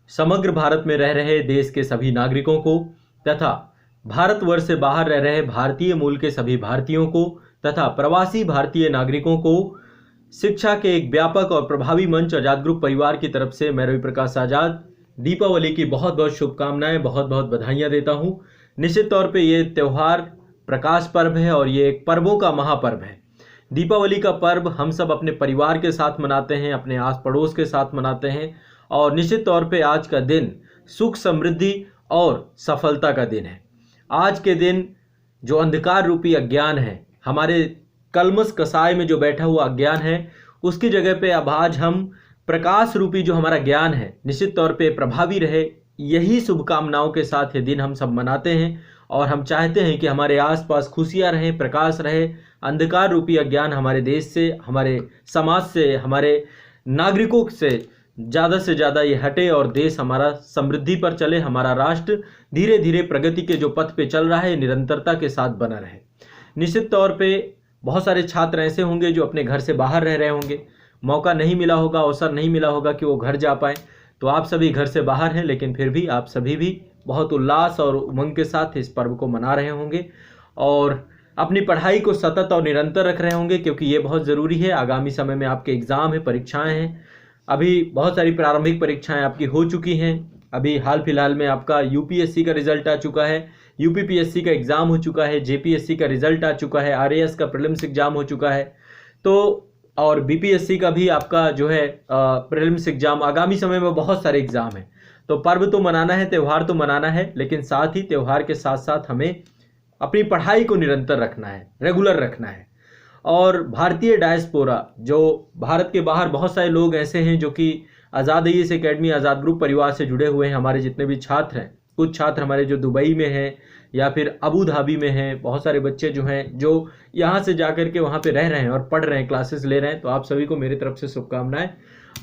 समग्र भारत में रह रहे देश के सभी नागरिकों को तथा भारतवर्ष से बाहर रह रहे भारतीय मूल के सभी भारतीयों को तथा प्रवासी भारतीय नागरिकों को शिक्षा के एक व्यापक और प्रभावी मंच आजाद ग्रुप परिवार की तरफ से मैं रवि प्रकाश आजाद दीपावली की बहुत बहुत शुभकामनाएं, बहुत बहुत बधाइयां देता हूं। निश्चित तौर पे ये त्यौहार प्रकाश पर्व है और ये एक पर्वों का महापर्व है। दीपावली का पर्व हम सब अपने परिवार के साथ मनाते हैं, अपने आस पड़ोस के साथ मनाते हैं और निश्चित तौर पे आज का दिन सुख समृद्धि और सफलता का दिन है। आज के दिन जो अंधकार रूपी अज्ञान है, हमारे कलमस कसाय में जो बैठा हुआ अज्ञान है, उसकी जगह पे अब आज हम प्रकाश रूपी जो हमारा ज्ञान है निश्चित तौर पे प्रभावी रहे, यही शुभकामनाओं के साथ ये दिन हम सब मनाते हैं। और हम चाहते हैं कि हमारे आसपास खुशियाँ रहे, प्रकाश रहे, अंधकार रूपी अज्ञान हमारे देश से, हमारे समाज से, हमारे नागरिकों से ज़्यादा ये हटे और देश हमारा समृद्धि पर चले, हमारा राष्ट्र धीरे धीरे प्रगति के जो पथ पे चल रहा है निरंतरता के साथ बना रहे। निश्चित तौर पे बहुत सारे छात्र ऐसे होंगे जो अपने घर से बाहर रह रहे होंगे, मौका नहीं मिला होगा, अवसर नहीं मिला होगा कि वो घर जा पाए। तो आप सभी घर से बाहर हैं, लेकिन फिर भी आप सभी भी बहुत उल्लास और उमंग के साथ इस पर्व को मना रहे होंगे और अपनी पढ़ाई को सतत और निरंतर रख रहे होंगे, क्योंकि ये बहुत ज़रूरी है। आगामी समय में आपके एग्ज़ाम है, परीक्षाएं हैं। अभी बहुत सारी प्रारंभिक परीक्षाएं आपकी हो चुकी हैं। अभी हाल फिलहाल में आपका यूपीएससी का रिजल्ट आ चुका है, यूपीपीएससी का एग्ज़ाम हो चुका है, जेपीएससी का रिजल्ट आ चुका है, आरएएस का प्रीलिम्स एग्ज़ाम हो चुका है, तो और बीपीएससी का भी आपका जो है प्रीलिम्स एग्ज़ाम। आगामी समय में बहुत सारे एग्ज़ाम हैं। तो पर्व तो मनाना है, त्यौहार तो मनाना है, लेकिन साथ ही त्यौहार के साथ साथ हमें अपनी पढ़ाई को निरंतर रखना है, रेगुलर रखना है। और भारतीय डायस्पोरा, जो भारत के बाहर बहुत सारे लोग ऐसे हैं जो कि आज़ाद आईएएस एकेडमी, आज़ाद ग्रुप परिवार से जुड़े हुए हैं। हमारे जितने भी छात्र हैं, कुछ छात्र हमारे जो दुबई में हैं या फिर अबू धाबी में हैं, बहुत सारे बच्चे जो हैं जो यहाँ से जा कर के वहाँ पे रह रहे हैं और पढ़ रहे हैं, क्लासेस ले रहे हैं। तो आप सभी को मेरी तरफ से शुभकामनाएं।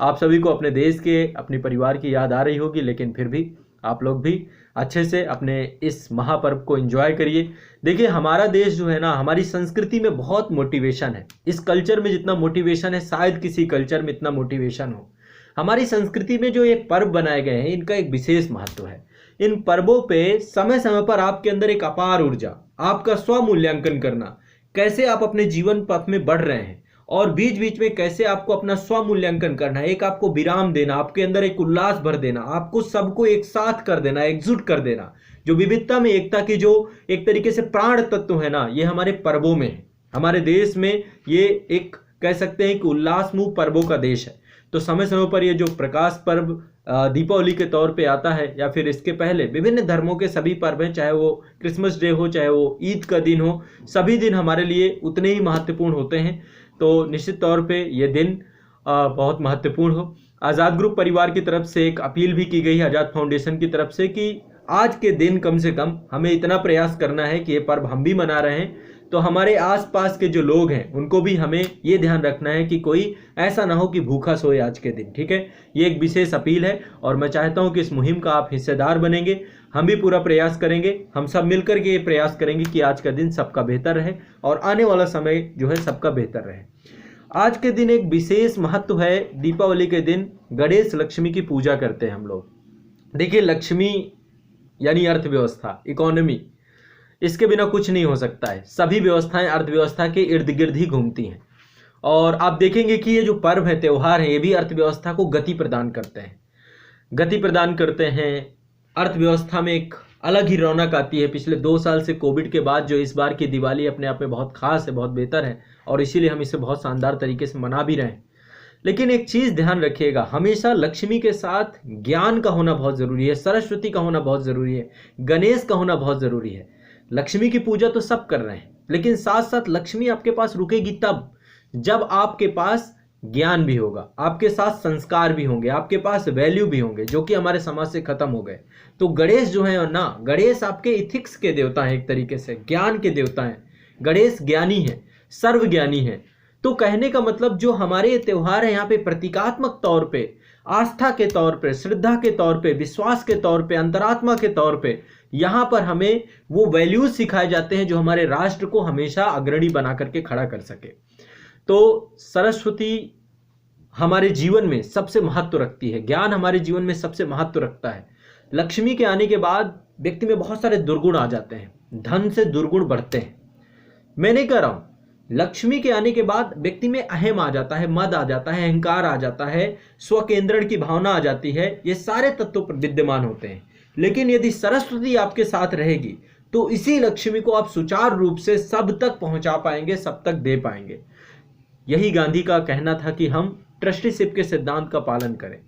आप सभी को अपने देश के, अपने परिवार की याद आ रही होगी, लेकिन फिर भी आप लोग भी अच्छे से अपने इस महापर्व को एंजॉय करिए। देखिए, हमारा देश जो है ना, हमारी संस्कृति में बहुत मोटिवेशन है। इस कल्चर में जितना मोटिवेशन है शायद किसी कल्चर में इतना मोटिवेशन हो। हमारी संस्कृति में जो ये पर्व बनाए गए हैं, इनका एक विशेष महत्व है। इन पर्वों पे समय समय पर आपके अंदर एक अपार ऊर्जा, आपका स्व मूल्यांकन करना, कैसे आप अपने जीवन पथ में बढ़ रहे हैं और बीच बीच में कैसे आपको अपना स्व मूल्यांकन करना है, एक आपको विराम देना, आपके अंदर एक उल्लास भर देना, आपको सबको एक साथ कर देना, एकजुट कर देना। जो विविधता में एकता की जो एक तरीके से प्राण तत्व है ना, ये हमारे पर्वों में है। हमारे देश में ये एक कह सकते हैं कि उल्लासमूह पर्वों का देश है। तो समय समय पर ये जो प्रकाश पर्व दीपावली के तौर पे आता है या फिर इसके पहले विभिन्न धर्मों के सभी पर्व हैं, चाहे वो क्रिसमस डे हो, चाहे वो ईद का दिन हो, सभी दिन हमारे लिए उतने ही महत्वपूर्ण होते हैं। तो निश्चित तौर पे ये दिन बहुत महत्वपूर्ण हो। आज़ाद ग्रुप परिवार की तरफ से एक अपील भी की गई है, आज़ाद फाउंडेशन की तरफ से, कि आज के दिन कम से कम हमें इतना प्रयास करना है कि ये पर्व हम भी मना रहे हैं, तो हमारे आसपास के जो लोग हैं उनको भी हमें ये ध्यान रखना है कि कोई ऐसा ना हो कि भूखा सोए आज के दिन। ठीक है, ये एक विशेष अपील है और मैं चाहता हूं कि इस मुहिम का आप हिस्सेदार बनेंगे। हम भी पूरा प्रयास करेंगे, हम सब मिलकर के ये प्रयास करेंगे कि आज का दिन सबका बेहतर रहे और आने वाला समय जो है सबका बेहतर रहे। आज के दिन एक विशेष महत्व है। दीपावली के दिन गणेश लक्ष्मी की पूजा करते हैं हम लोग। देखिए, लक्ष्मी यानी अर्थव्यवस्था, इकोनॉमी, इसके बिना कुछ नहीं हो सकता है। सभी व्यवस्थाएं अर्थव्यवस्था के इर्द गिर्द ही घूमती हैं और आप देखेंगे कि ये जो पर्व है, त्यौहार है, ये भी अर्थव्यवस्था को गति प्रदान करते हैं, गति प्रदान करते हैं। अर्थव्यवस्था में एक अलग ही रौनक आती है। पिछले 2 साल से कोविड के बाद जो इस बार की दिवाली अपने आप में बहुत खास है, बहुत बेहतर है और इसीलिए हम इसे बहुत शानदार तरीके से मना भी रहे हैं। लेकिन एक चीज़ ध्यान रखिएगा, हमेशा लक्ष्मी के साथ ज्ञान का होना बहुत ज़रूरी है, सरस्वती का होना बहुत ज़रूरी है, गणेश का होना बहुत ज़रूरी है। लक्ष्मी की पूजा तो सब कर रहे हैं, लेकिन साथ साथ लक्ष्मी आपके पास रुकेगी तब जब आपके पास ज्ञान भी होगा, आपके साथ संस्कार भी होंगे, आपके पास वैल्यू भी होंगे, जो कि हमारे समाज से खत्म हो गए। तो गणेश जो है ना, गणेश आपके इथिक्स के देवता हैं, एक तरीके से ज्ञान के देवता हैं। गणेश ज्ञानी है, सर्वज्ञानी है। तो कहने का मतलब जो हमारे त्यौहार है यहाँ पे प्रतीकात्मक तौर पे, आस्था के तौर पे, श्रद्धा के तौर पे, विश्वास के तौर पे, अंतरात्मा के तौर पे, यहाँ पर हमें वो वैल्यूज सिखाए जाते हैं जो हमारे राष्ट्र को हमेशा अग्रणी बना करके खड़ा कर सके। तो सरस्वती हमारे जीवन में सबसे महत्व रखती है, ज्ञान हमारे जीवन में सबसे महत्व रखता है। लक्ष्मी के आने के बाद व्यक्ति में बहुत सारे दुर्गुण आ जाते हैं, धन से दुर्गुण बढ़ते हैं। मैं नहीं कह रहा हूं, लक्ष्मी के आने के बाद व्यक्ति में अहम आ जाता है, मद आ जाता है, अहंकार आ जाता है, स्वकेंद्रण की भावना आ जाती है। ये सारे तत्व पर विद्यमान होते हैं। लेकिन यदि सरस्वती आपके साथ रहेगी तो इसी लक्ष्मी को आप सुचारू रूप से सब तक पहुंचा पाएंगे, सब तक दे पाएंगे। यही गांधी का कहना था कि हम ट्रस्टीशिप के सिद्धांत का पालन करें।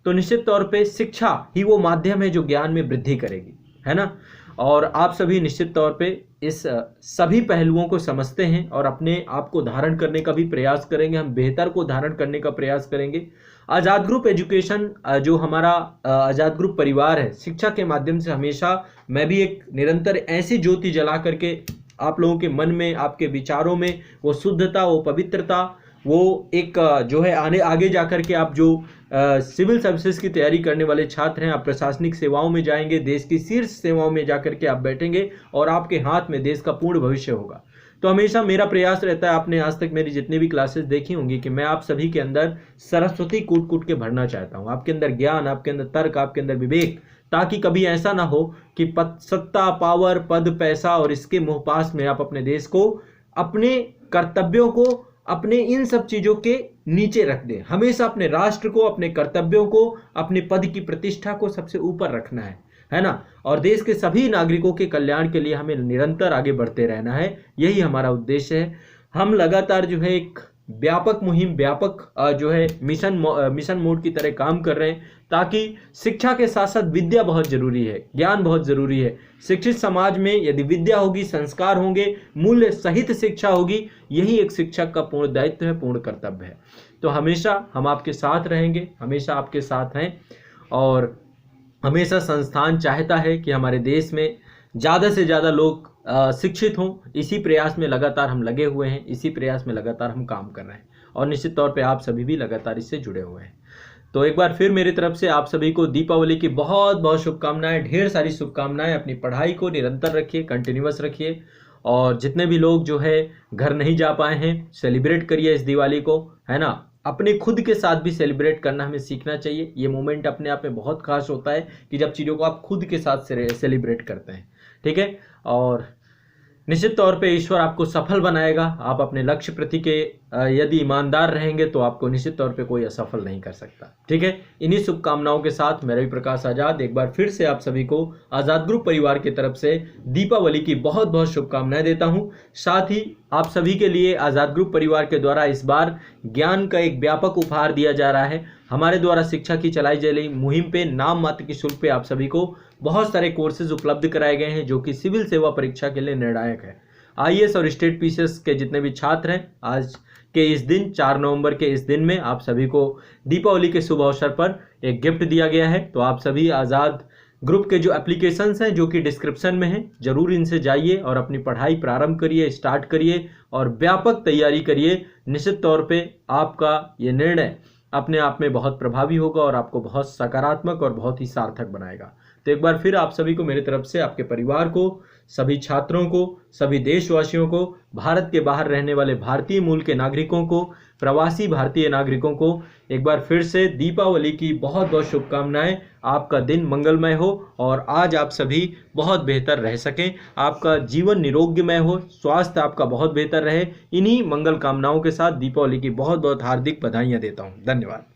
तो निश्चित तौर पे शिक्षा ही वो माध्यम है जो ज्ञान में वृद्धि करेगी, है ना। और आप सभी निश्चित तौर पे इस सभी पहलुओं को समझते हैं और अपने आप को धारण करने का भी प्रयास करेंगे। हम बेहतर को धारण करने का प्रयास करेंगे। आज़ाद ग्रुप एजुकेशन जो हमारा आज़ाद ग्रुप परिवार है, शिक्षा के माध्यम से हमेशा मैं भी एक निरंतर ऐसी ज्योति जला करके आप लोगों के मन में, आपके विचारों में वो शुद्धता, वो पवित्रता, वो एक जो है आगे जाकर के आप जो सिविल सर्विसेज की तैयारी करने वाले छात्र हैं, आप प्रशासनिक सेवाओं में जाएंगे, देश की शीर्ष सेवाओं में जाकर के आप बैठेंगे और आपके हाथ में देश का पूर्ण भविष्य होगा। तो हमेशा मेरा प्रयास रहता है, आपने आज तक मेरी जितनी भी क्लासेस देखी होंगी, कि मैं आप सभी के अंदर सरस्वती कूट कूट के भरना चाहता हूँ। आपके अंदर ज्ञान, आपके अंदर तर्क, आपके अंदर विवेक, ताकि कभी ऐसा ना हो कि सत्ता, पावर, पद, पैसा और इसके मोहपास में आप अपने देश को, अपने कर्तव्यों को, अपने इन सब चीजों के नीचे रख दें। हमेशा अपने राष्ट्र को, अपने कर्तव्यों को, अपने पद की प्रतिष्ठा को सबसे ऊपर रखना है ना। और देश के सभी नागरिकों के कल्याण के लिए हमें निरंतर आगे बढ़ते रहना है। यही हमारा उद्देश्य है। हम लगातार जो है एक व्यापक मुहिम, व्यापक जो है मिशन मोड की तरह काम कर रहे हैं, ताकि शिक्षा के साथ साथ विद्या बहुत जरूरी है, ज्ञान बहुत जरूरी है। शिक्षित समाज में यदि विद्या होगी, संस्कार होंगे, मूल्य सहित शिक्षा होगी, यही एक शिक्षक का पूर्ण दायित्व है, पूर्ण कर्तव्य है। तो हमेशा हम आपके साथ रहेंगे, हमेशा आपके साथ हैं। और हमेशा संस्थान चाहता है कि हमारे देश में ज़्यादा से ज़्यादा लोग शिक्षित हों। इसी प्रयास में लगातार हम लगे हुए हैं, इसी प्रयास में लगातार हम काम कर रहे हैं। और निश्चित तौर पे आप सभी भी लगातार इससे जुड़े हुए हैं। तो एक बार फिर मेरी तरफ से आप सभी को दीपावली की बहुत बहुत शुभकामनाएं, ढेर सारी शुभकामनाएं। अपनी पढ़ाई को निरंतर रखिए, कंटिन्यूअस रखिए। और जितने भी लोग जो है घर नहीं जा पाए हैं, सेलिब्रेट करिए इस दिवाली को, है ना। अपने खुद के साथ भी सेलिब्रेट करना हमें सीखना चाहिए। ये मोमेंट अपने आप में बहुत खास होता है कि जब चीज़ों को आप खुद के साथ सेलिब्रेट करते हैं, ठीक है। और निश्चित तौर पे ईश्वर आपको सफल बनाएगा। आप अपने लक्ष्य प्रति के यदि ईमानदार रहेंगे तो आपको निश्चित तौर पे कोई असफल नहीं कर सकता, ठीक है। इन्हीं शुभकामनाओं के साथ मैं रवि प्रकाश आजाद एक बार फिर से आप सभी को आजाद ग्रुप परिवार की तरफ से दीपावली की बहुत बहुत शुभकामनाएं देता हूं। साथ ही आप सभी के लिए आजाद ग्रुप परिवार के द्वारा इस बार ज्ञान का एक व्यापक उपहार दिया जा रहा है। हमारे द्वारा शिक्षा की चलाई जा रही मुहिम पे नाम मात्र की शुल्क पे आप सभी को बहुत सारे कोर्सेज उपलब्ध कराए गए हैं, जो कि सिविल सेवा परीक्षा के लिए निर्णायक है। आईएएस और स्टेट पीसीएस के जितने भी छात्र हैं, आज के इस दिन 4 नवंबर के इस दिन में आप सभी को दीपावली के शुभ अवसर पर एक गिफ्ट दिया गया है। तो आप सभी आज़ाद ग्रुप के जो एप्लीकेशंस हैं, जो कि डिस्क्रिप्शन में हैं, जरूर इनसे जाइए और अपनी पढ़ाई प्रारंभ करिए, स्टार्ट करिए और व्यापक तैयारी करिए। निश्चित तौर पे आपका ये निर्णय अपने आप में बहुत प्रभावी होगा और आपको बहुत सकारात्मक और बहुत ही सार्थक बनाएगा। तो एक बार फिर आप सभी को मेरी तरफ से, आपके परिवार को, सभी छात्रों को, सभी देशवासियों को, भारत के बाहर रहने वाले भारतीय मूल के नागरिकों को, प्रवासी भारतीय नागरिकों को एक बार फिर से दीपावली की बहुत बहुत शुभकामनाएं। आपका दिन मंगलमय हो और आज आप सभी बहुत बेहतर रह सकें, आपका जीवन निरोग्यमय हो, स्वास्थ्य आपका बहुत बेहतर रहे। इन्हीं मंगल कामनाओं के साथ दीपावली की बहुत बहुत हार्दिक बधाइयाँ देता हूँ। धन्यवाद।